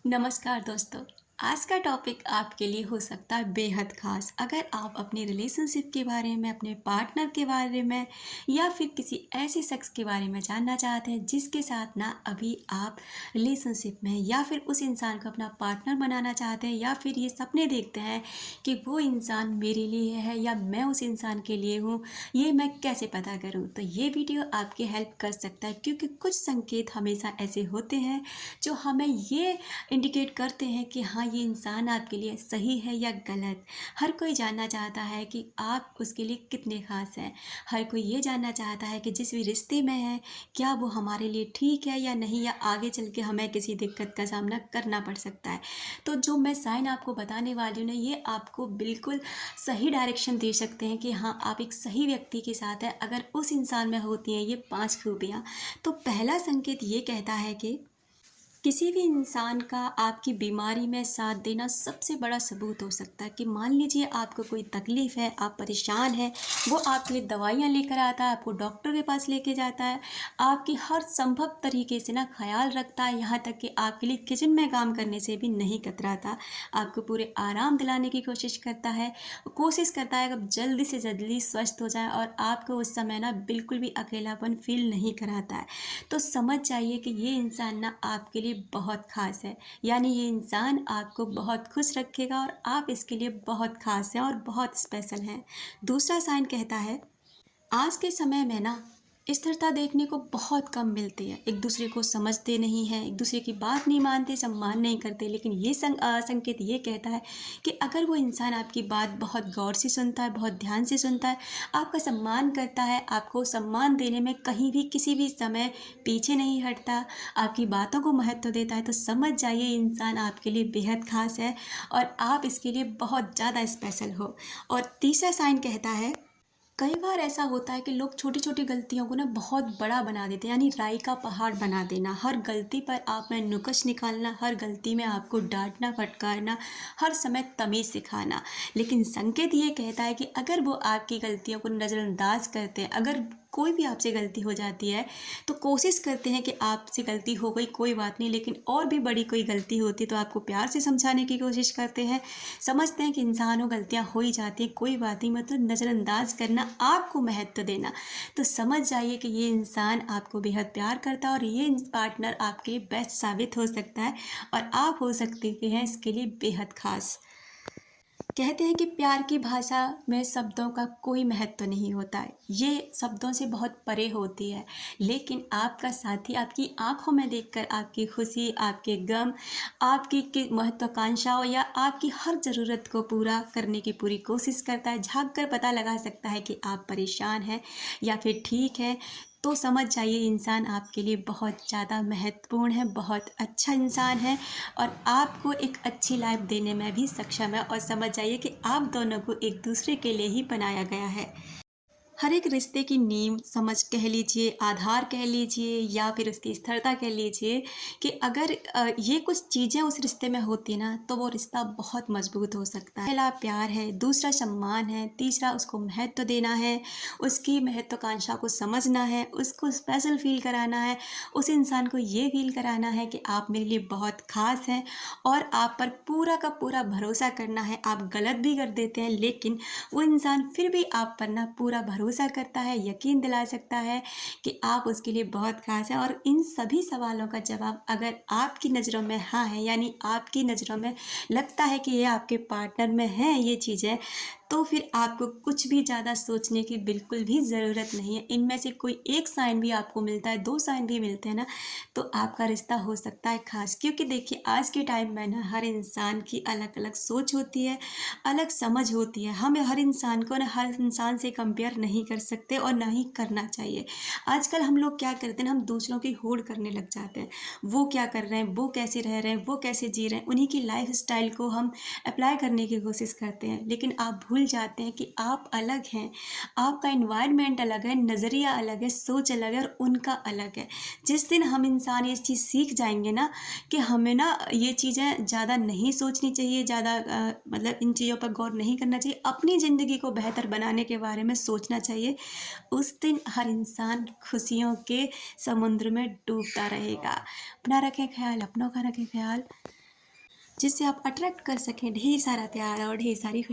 नमस्कार दोस्तों। आज का टॉपिक आपके लिए हो सकता है बेहद ख़ास। अगर आप अपने रिलेशनशिप के बारे में, अपने पार्टनर के बारे में या फिर किसी ऐसे शख्स के बारे में जानना चाहते हैं जिसके साथ ना अभी आप रिलेशनशिप में हैं, या फिर उस इंसान को अपना पार्टनर बनाना चाहते हैं, या फिर ये सपने देखते हैं कि वो इंसान मेरे लिए है या मैं उस इंसान के लिए हूँ, ये मैं कैसे पता करूँ? तो ये वीडियो आपकी हेल्प कर सकता है, क्योंकि कुछ संकेत हमेशा ऐसे होते हैं जो हमें ये इंडिकेट करते हैं कि हाँ, ये इंसान आपके लिए सही है या गलत। हर कोई जानना चाहता है कि आप उसके लिए कितने ख़ास हैं। हर कोई ये जानना चाहता है कि जिस भी रिश्ते में है, क्या वो हमारे लिए ठीक है या नहीं, या आगे चल के हमें किसी दिक्कत का सामना करना पड़ सकता है। तो जो मैं साइन आपको बताने वाली हूँ ना, ये आपको बिल्कुल सही डायरेक्शन दे सकते हैं कि हाँ, आप एक सही व्यक्ति के साथ हैं अगर उस इंसान में होती हैं ये 5 खूबियाँ। तो पहला संकेत ये कहता है कि किसी भी इंसान का आपकी बीमारी में साथ देना सबसे बड़ा सबूत हो सकता है। कि मान लीजिए आपको कोई तकलीफ़ है, आप परेशान हैं, वो आपके लिए दवाइयाँ लेकर आता है, आपको डॉक्टर के पास लेके जाता है, आपकी हर संभव तरीके से ना ख्याल रखता है, यहाँ तक कि आपके लिए किचन में काम करने से भी नहीं कतराता, आपको पूरे आराम दिलाने की कोशिश करता है, कोशिश करता है कि आप जल्दी से जल्दी स्वस्थ हो जाएं, और आपको उस समय ना बिल्कुल भी अकेलापन फील नहीं कराता है। तो समझ जाइए कि ये इंसान ना आपके लिए बहुत ख़ास है। यानी ये इंसान आपको बहुत खुश रखेगा और आप इसके लिए बहुत ख़ास हैं और बहुत स्पेशल हैं। दूसरा साइन कहता है, आज के समय में ना स्थिरता देखने को बहुत कम मिलती है। एक दूसरे को समझते नहीं हैं, एक दूसरे की बात नहीं मानते, सम्मान नहीं करते। लेकिन ये संकेत ये कहता है कि अगर वो इंसान आपकी बात बहुत गौर से सुनता है, बहुत ध्यान से सुनता है, आपका सम्मान करता है, आपको सम्मान देने में कहीं भी किसी भी समय पीछे नहीं हटता, आपकी बातों को महत्व देता है, तो समझ जाइए इंसान आपके लिए बेहद खास है और आप इसके लिए बहुत ज़्यादा स्पेशल हो। और तीसरा साइन कहता है, कई बार ऐसा होता है कि लोग छोटी छोटी गलतियों को ना बहुत बड़ा बना देते हैं, यानी राई का पहाड़ बना देना, हर गलती पर आप में नुक्स निकालना, हर गलती में आपको डांटना फटकारना, हर समय तमीज़ सिखाना। लेकिन संकेत ये कहता है कि अगर वो आपकी गलतियों को नज़रअंदाज करते हैं, अगर कोई भी आपसे गलती हो जाती है तो कोशिश करते हैं कि आपसे गलती हो गई कोई बात नहीं, लेकिन और भी बड़ी कोई गलती होती तो आपको प्यार से समझाने की कोशिश करते हैं। समझते हैं कि इंसानों गलतियां हो ही जाती हैं, कोई बात नहीं, मतलब नज़रअंदाज करना, आपको महत्व देना। तो समझ जाइए कि ये इंसान आपको बेहद प्यार करता है और ये पार्टनर आपके लिए बेस्ट साबित हो सकता है, और आप हो सकते हैं इसके लिए बेहद खास। कहते हैं कि प्यार की भाषा में शब्दों का कोई महत्व नहीं होता है, ये शब्दों से बहुत परे होती है। लेकिन आपका साथी आपकी आंखों में देखकर आपकी खुशी, आपके गम, आपकी महत्वाकांक्षाओं या आपकी हर ज़रूरत को पूरा करने की पूरी कोशिश करता है। झांक कर पता लगा सकता है कि आप परेशान हैं या फिर ठीक है। तो समझ जाइए इंसान आपके लिए बहुत ज़्यादा महत्वपूर्ण है, बहुत अच्छा इंसान है, और आपको एक अच्छी लाइफ देने में भी सक्षम है। और समझ जाइए कि आप दोनों को एक दूसरे के लिए ही बनाया गया है। हर एक रिश्ते की नींव समझ कह लीजिए, आधार कह लीजिए, या फिर उसकी स्थिरता कह लीजिए, कि अगर ये कुछ चीज़ें उस रिश्ते में होती ना तो वो रिश्ता बहुत मजबूत हो सकता है। पहला प्यार है, दूसरा सम्मान है, तीसरा उसको महत्व देना है, उसकी महत्वाकांक्षा को समझना है, उसको स्पेशल फील कराना है, उस इंसान को ये फील कराना है कि आप मेरे लिए बहुत खास हैं, और आप पर पूरा का पूरा भरोसा करना है। आप गलत भी कर देते हैं लेकिन वो इंसान फिर भी आप पर ना पूरा भरोसा करता है, यकीन दिला सकता है कि आप उसके लिए बहुत खास हैं। और इन सभी सवालों का जवाब अगर आपकी नज़रों में हाँ है, यानी आपकी नज़रों में लगता है कि ये आपके पार्टनर में हैं ये चीज़ें, तो फिर आपको कुछ भी ज़्यादा सोचने की बिल्कुल भी ज़रूरत नहीं है। इनमें से कोई एक साइन भी आपको मिलता है, 2 साइन भी मिलते हैं ना, तो आपका रिश्ता हो सकता है खास। क्योंकि देखिए आज के टाइम में ना हर इंसान की अलग अलग सोच होती है, अलग समझ होती है। हम हर इंसान को ना हर इंसान से कंपेयर नहीं कर सकते और ना ही करना चाहिए। आजकल हम लोग क्या करते हैं, हम दूसरों की होड़ करने लग जाते हैं। वो क्या कर रहे हैं, वो कैसे रह रहे हैं, वो कैसे जी रहे हैं, उन्हीं की लाइफ स्टाइल को हम अप्लाई करने की कोशिश करते हैं। लेकिन आप भूल जाते हैं कि आप अलग हैं, आपका इन्वायरमेंट अलग है, नज़रिया अलग है, सोच अलग है और उनका अलग है। जिस दिन हम इंसान ये चीज़ सीख जाएंगे ना कि हमें ना ये चीज़ें ज़्यादा नहीं सोचनी चाहिए, ज़्यादा मतलब इन चीज़ों पर गौर नहीं करना चाहिए, अपनी ज़िंदगी को बेहतर बनाने के बारे में सोचना चाहिए, उस दिन हर इंसान खुशियों के समुद्र में डूबता रहेगा। अपना रखें ख्याल, अपनों का रखें ख्याल। जिससे आप अट्रैक्ट कर सकें ढेर सारा प्यार और ढेर सारी खुशी।